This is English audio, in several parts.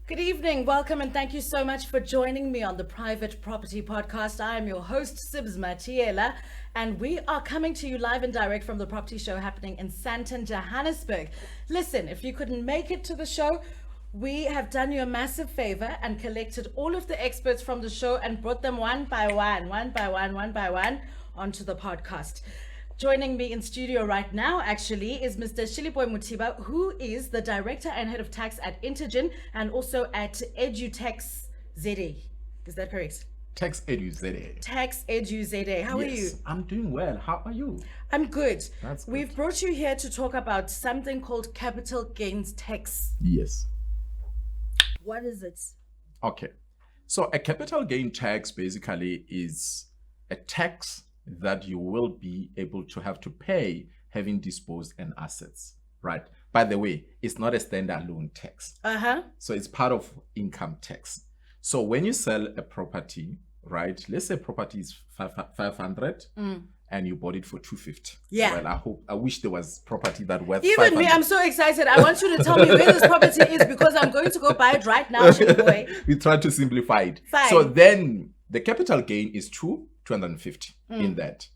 Good evening, welcome, and thank you so much for joining me on the Private Property Podcast. I am your host, Sibs Matiela, and we are coming to you live and direct from the property show happening in Sandton, Johannesburg. Listen, if you couldn't make it to the show, we have done you a massive favor and collected all of the experts from the show and brought them one by one onto the podcast. Joining me in studio right now, actually, is Mr. ShillyBoy Mothiba, who is the Director and Head of Tax at Intergen and also at Edutex ZA. Is that correct? Tax Edu ZA. Tax Edu ZA. How are you? I'm doing well. How are you? I'm good. That's good. We've brought you here to talk about something called capital gains tax. Yes. What is it? Okay. So a capital gain tax basically is a tax that you will be able to have to pay having disposed an assets, right? By the way, it's not a standalone tax. So it's part of income tax. So when you sell a property, right? Let's say property is 500 and you bought it for 250. Yeah. Well, I wish there was property that worth Even 500. me, I'm so excited. I want you to tell me where this property is because I'm going to go buy it right now, ShillyBoy. We try to simplify it. Fine. So then the capital gain is 250 in that.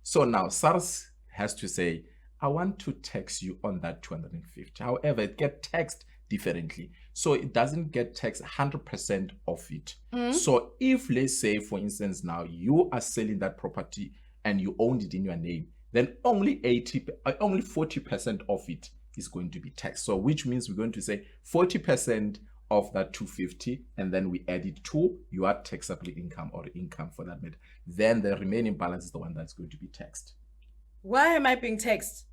So now SARS has to say, I want to tax you on that 250. However, it gets taxed differently. So it doesn't get taxed 100% of it. So if, let's say, for instance, now you are selling that property and you owned it in your name, then only 40% of it is going to be taxed. So which means we're going to say 40% of that 250, and then we add it to your taxable income or income for that matter. Then the remaining balance is the one that's going to be taxed. Why am I being taxed?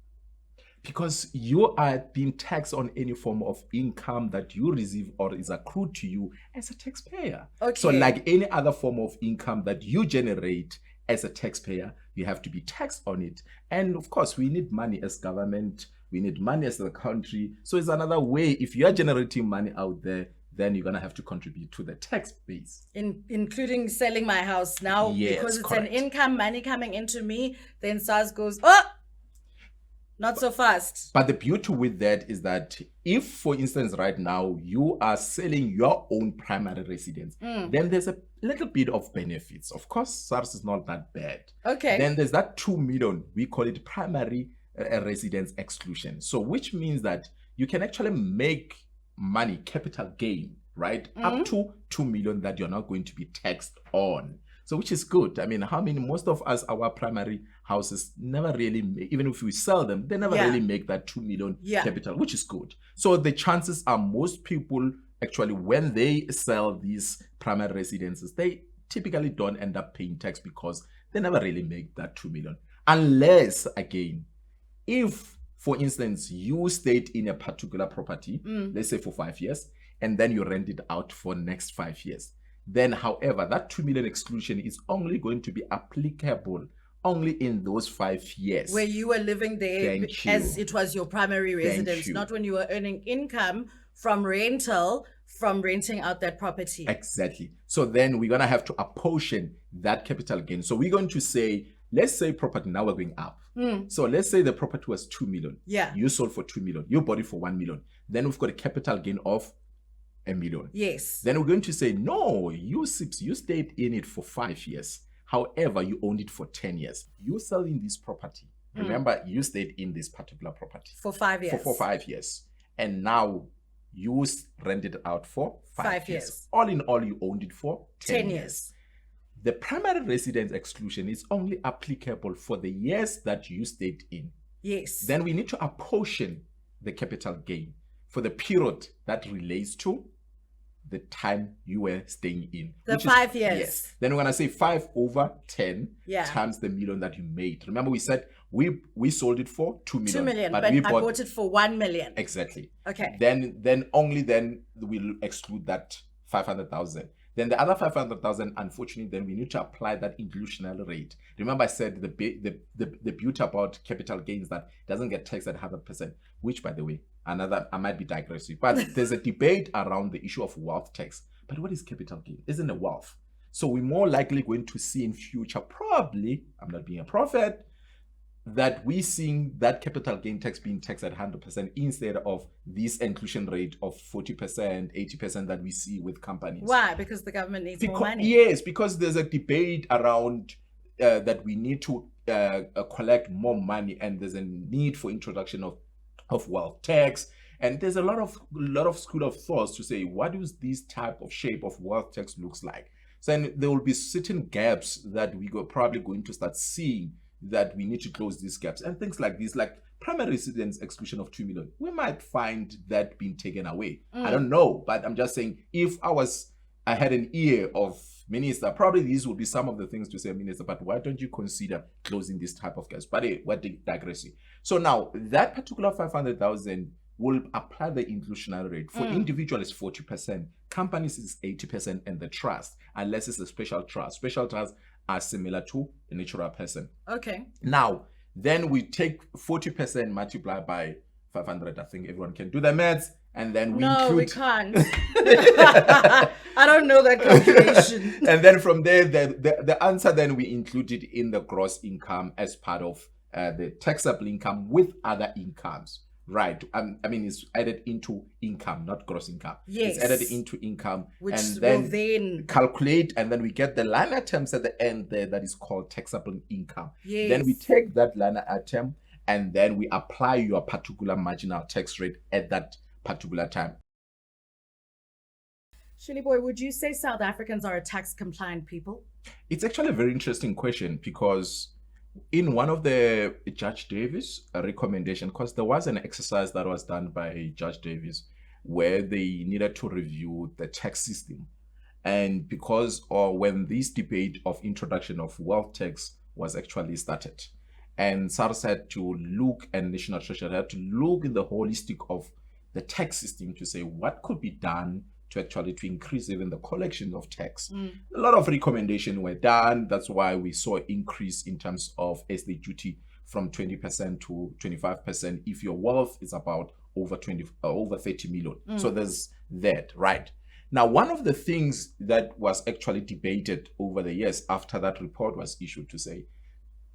Because you are being taxed on any form of income that you receive or is accrued to you as a taxpayer. Okay. So like any other form of income that you generate as a taxpayer, you have to be taxed on it. And of course, we need money as government. We need money as a country. So it's another way. If you are generating money out there, then you're going to have to contribute to the tax base. Including selling my house now, Yes, because it's correct. an income, money coming into me, then SARS goes, oh, not so fast. But the beauty with that is that if, for instance, right now, you are selling your own primary residence, then there's a little bit of benefits. Of course, SARS is not that bad. Okay. Then there's that 2 million, we call it primary residence exclusion. So which means that you can actually make money, capital gain, right? Up to 2 million that you're not going to be taxed on. So which is good. I mean, most of us, our primary houses never really make, even if we sell them, they never really make that 2 million capital, which is good. So the chances are most people actually, when they sell these primary residences, they typically don't end up paying tax because they never really make that 2 million. Unless, again, if, for instance, you stayed in a particular property, let's say for 5 years, and then you rent it out for next 5 years. Then, however, that 2 million exclusion is only going to be applicable only in those 5 years. Where you were living there as it was your primary residence, not when you were earning income from renting out that property. Exactly. So then we're going to have to apportion that capital gain. So we're going to say, let's say property, now we're going up. So let's say the property was 2 million. Yeah. You sold for 2 million. You bought it for 1 million. Then we've got a capital gain of 1 million. Yes. Then we're going to say, no, you stayed in it for 5 years. However, you owned it for 10 years. You're selling this property. Remember, you stayed in this particular property. For 5 years. For 5 years. And now you rented it out for 5 years. All in all, you owned it for 10 years. The primary residence exclusion is only applicable for the years that you stayed in. Yes. Then we need to apportion the capital gain for the period that relates to the time you were staying in. The 5 years. Yes. Then we're going to say 5 over 10 times the million that you made. Remember we said we sold it for 2 million. 2 million, but I bought it for 1 million. Exactly. Okay. Then only then we'll exclude that 500,000. Then the other 500,000, unfortunately, then we need to apply that inclusionary rate. Remember I said the beauty about capital gains that it doesn't get taxed at 100%, which, by the way, I might be digressing, but there's a debate around the issue of wealth tax. But what is capital gain? Isn't it wealth? So we're more likely going to see in future, probably, I'm not being a prophet, that we seeing that capital gain tax being taxed at 100% instead of this inclusion rate of 40%, 80% that we see with companies. Why? Because the government needs more money. Yes, because there's a debate around that we need to collect more money, and there's a need for introduction of wealth tax. And there's a lot of school of thoughts to say, what is this type of shape of wealth tax looks like? So then there will be certain gaps that we are probably going to start seeing, that we need to close these gaps, and things like this, like primary residence exclusion of 2 million. We might find that being taken away. I don't know, but I'm just saying, if I had an ear of minister, probably these would be some of the things to say, minister, but why don't you consider closing this type of gaps? But what digressing. So now that particular 500,000 will apply the inclusionary rate. For individuals, 40%, companies is 80%, and the trust, unless it's a special trust. Special trusts are similar to a natural person. Okay. Now, then we take 40% multiplied by 500. I think everyone can do the maths. And then we include... we can't. I don't know that calculation. And then from there, the answer, then we include it in the gross income as part of the taxable income with other incomes. Right. I mean, it's added into income, not gross income. Yes. It's added into income. Which and then, will then calculate, and then we get the line items at the end there that is called taxable income. Yes. Then we take that line item, and then we apply your particular marginal tax rate at that particular time. ShillyBoy, would you say South Africans are a tax compliant people? It's actually a very interesting question, because in one of the Judge Davis recommendation, because there was an exercise that was done by Judge Davis where they needed to review the tax system. And because when this debate of introduction of wealth tax was actually started, and SARS had to look, and National Treasury had to look in the holistic of the tax system to say what could be done to increase even the collection of tax. A lot of recommendations were done. That's why we saw an increase in terms of estate duty from 20% to 25% if your wealth is about over 30 million. So there's that, right? Now, one of the things that was actually debated over the years after that report was issued to say,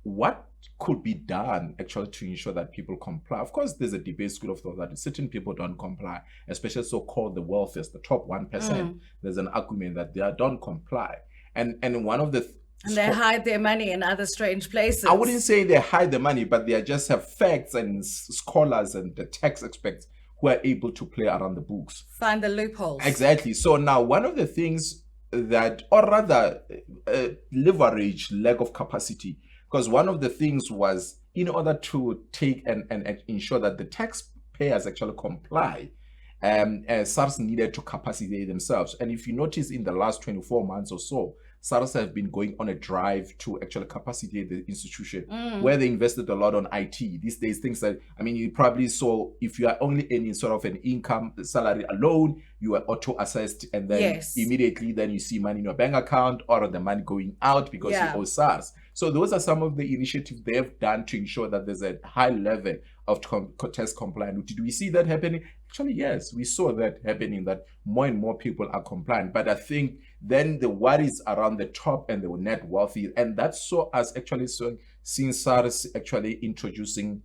what could be done actually to ensure that people comply? Of course, there's a debate school of thought that certain people don't comply, especially so-called the wealthiest, the top 1%. There's an argument that they don't comply. And one of the... And they hide their money in other strange places. I wouldn't say they hide the money, but they just have facts and scholars and the tax experts who are able to play around the books. Find the loopholes. Exactly. So now one of the things that, or rather leverage lack of capacity, because one of the things was, in order to take and ensure that the taxpayers actually comply, SARS needed to capacitate themselves. And if you notice, in the last 24 months or so, SARS have been going on a drive to actually capacitate the institution, where they invested a lot on IT. These days, things that, I mean, you probably saw, if you are only earning sort of an income salary alone, you are auto-assessed, and then immediately then you see money in your bank account, or the money going out because you owe SARS. So those are some of the initiatives they have done to ensure that there's a high level of tax compliance. Did we see that happening? Actually, yes, we saw that happening, that more and more people are compliant. But I think then the worries around the top and the net wealthy, and that saw us actually seeing SARS actually introducing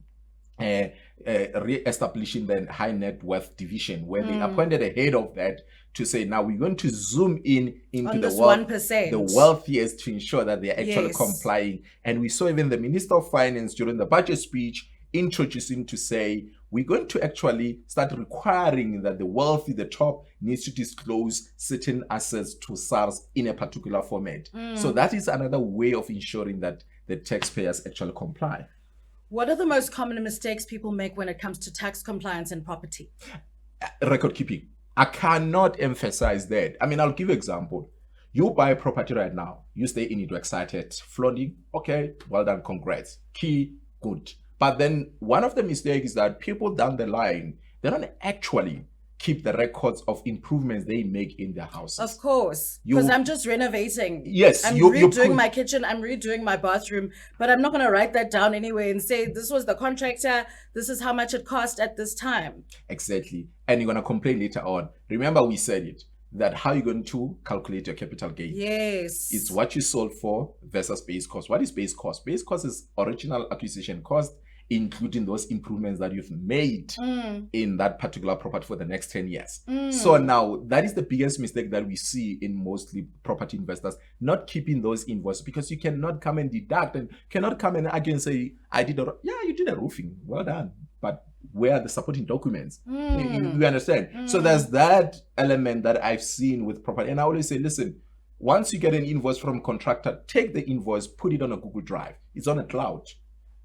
re-establishing the high net worth division, where they appointed a head of that to say, now we're going to zoom into the 1%, the wealthiest, to ensure that they're actually complying. And we saw even the Minister of Finance during the budget speech introducing to say, we're going to actually start requiring that the wealthy, the top, needs to disclose certain assets to SARS in a particular format. So that is another way of ensuring that the taxpayers actually comply. What are the most common mistakes people make when it comes to tax compliance and property? Record keeping. I cannot emphasize that. I mean, I'll give you an example. You buy a property right now. You stay in it, you're excited, flaunting. Okay, well done, congrats. Key, good. But then one of the mistakes is that people down the line, they don't actually keep the records of improvements they make in their houses. Of course, because I'm just renovating. Yes, I'm redoing my kitchen, I'm redoing my bathroom, but I'm not going to write that down anyway and say, this was the contractor, this is how much it cost at this time. Exactly. And you're going to complain later on. Remember, we said it. that how you're going to calculate your capital gain. Yes. It's what you sold for versus base cost. What is base cost? Base cost is original acquisition cost, including those improvements that you've made in that particular property for the next 10 years. So now that is the biggest mistake that we see in mostly property investors, not keeping those invoices, because you cannot come and deduct and cannot come and again say, you did a roofing, well done. But where are the supporting documents? You understand? So there's that element that I've seen with property. And I always say, listen, once you get an invoice from a contractor, take the invoice, put it on a Google Drive. It's on a cloud.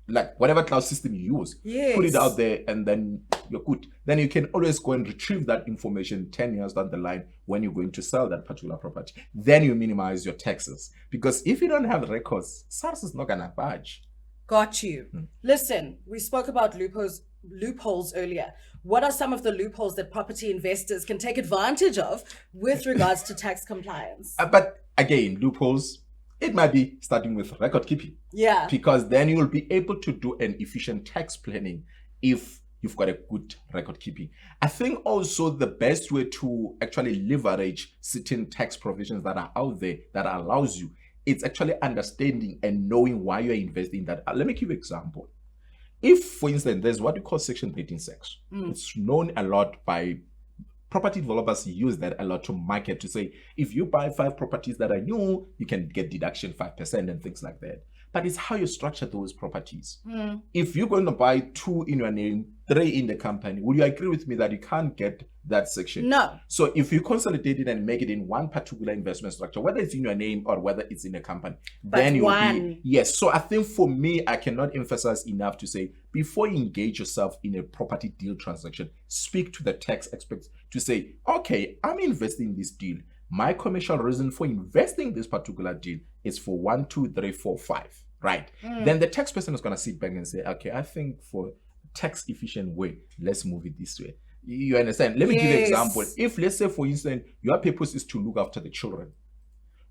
Like whatever cloud system you use, put it out there and then you're good. Then you can always go and retrieve that information 10 years down the line when you're going to sell that particular property. Then you minimize your taxes. Because if you don't have records, SARS is not going to budge. Got you. Listen, we spoke about loopholes earlier. What are some of the loopholes that property investors can take advantage of with regards to tax compliance? But again, loopholes, it might be starting with record keeping. Yeah. Because then you will be able to do an efficient tax planning if you've got a good record keeping. I think also the best way to actually leverage certain tax provisions that are out there that allows you, it's actually understanding and knowing why you're investing in that. Let me give you an example. If, for instance, there's what we call Section 136. It's known a lot by property developers, use that a lot to market, to say, if you buy 5 properties that are new, you can get deduction 5% and things like that. But it's how you structure those properties. If you're going to buy 2 in your name, 3 in the company, would you agree with me that you can't get that section? No. So if you consolidate it and make it in one particular investment structure, whether it's in your name or whether it's in a company, then you'll be, yes. So I think for me, I cannot emphasize enough to say, before you engage yourself in a property deal transaction, speak to the tax experts to say, okay, I'm investing in this deal. My commercial reason for investing in this particular deal is for 1, 2, 3, 4, 5, right? Then the tax person is going to sit back and say, okay, I think for tax efficient way, let's move it this way. You understand? Let me give you an example. If, let's say, for instance, your purpose is to look after the children,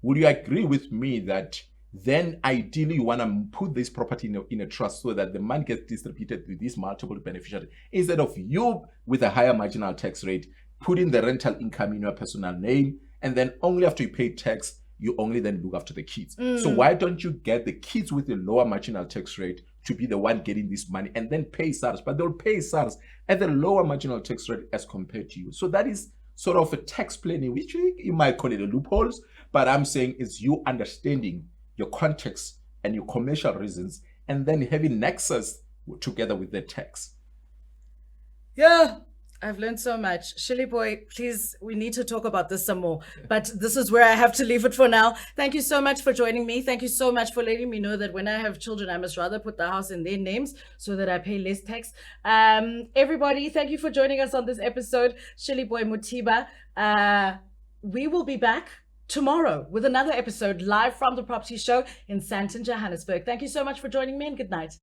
would you agree with me that then ideally you want to put this property in a trust so that the money gets distributed to these multiple beneficiaries, instead of you with a higher marginal tax rate putting the rental income in your personal name, and then only after you pay tax, you only then look after the kids. So why don't you get the kids with the lower marginal tax rate to be the one getting this money and then pay SARS? But they'll pay SARS at the lower marginal tax rate as compared to you. So that is sort of a tax planning, which you might call it a loopholes, but I'm saying is you understanding your context and your commercial reasons, and then having nexus together with the tax. Yeah. I've learned so much. ShillyBoy, please, we need to talk about this some more. But this is where I have to leave it for now. Thank you so much for joining me. Thank you so much for letting me know that when I have children, I must rather put the house in their names so that I pay less tax. Everybody, thank you for joining us on this episode. ShillyBoy Mothiba. We will be back tomorrow with another episode live from the Property Show in Sandton, Johannesburg. Thank you so much for joining me, and good night.